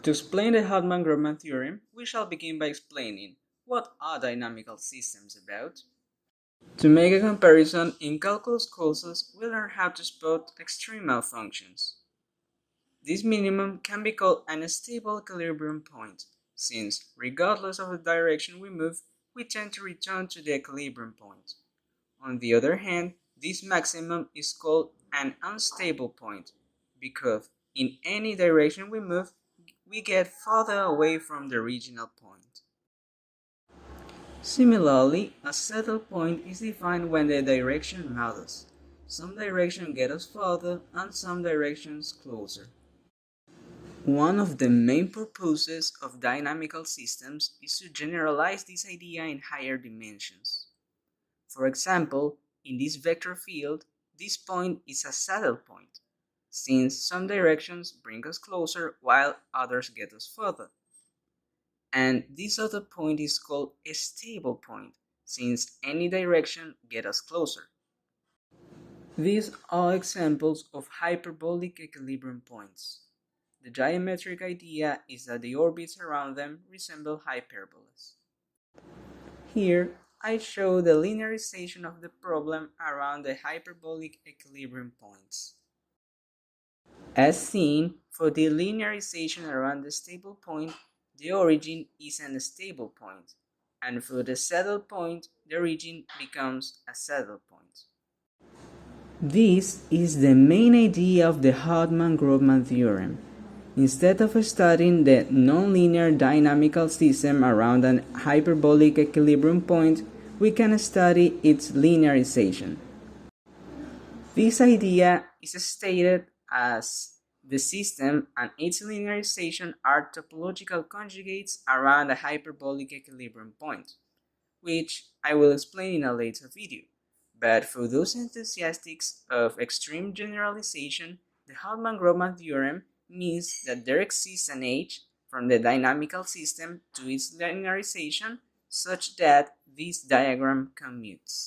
To explain the Hartman-Grobman theorem, we shall begin by explaining what are dynamical systems about. To make a comparison, in calculus courses, we learn how to spot extremal functions. This minimum can be called an stable equilibrium point, since regardless of the direction we move, we tend to return to the equilibrium point. On the other hand, this maximum is called an unstable point, because in any direction we move, we get farther away from the original point. Similarly, a settled point is defined when the direction matters. Some directions get us farther and some directions closer. One of the main purposes of dynamical systems is to generalize this idea in higher dimensions. For example, in this vector field, this point is a saddle point, since some directions bring us closer while others get us further. And this other point is called a stable point, since any direction gets us closer. These are examples of hyperbolic equilibrium points. The geometric idea is that the orbits around them resemble hyperbolas. Here, I show the linearization of the problem around the hyperbolic equilibrium points. As seen, for the linearization around the stable point, the origin is an stable point, and for the saddle point, the origin becomes a saddle point. This is the main idea of the Hartman-Grobman theorem. Instead of studying the nonlinear dynamical system around an hyperbolic equilibrium point, we can study its linearization. This idea is stated as the system and its linearization are topological conjugates around a hyperbolic equilibrium point, which I will explain in a later video. But for those enthusiasts of extreme generalization, the Hartman-Grobman theorem means that there exists an edge from the dynamical system to its linearization such that this diagram commutes.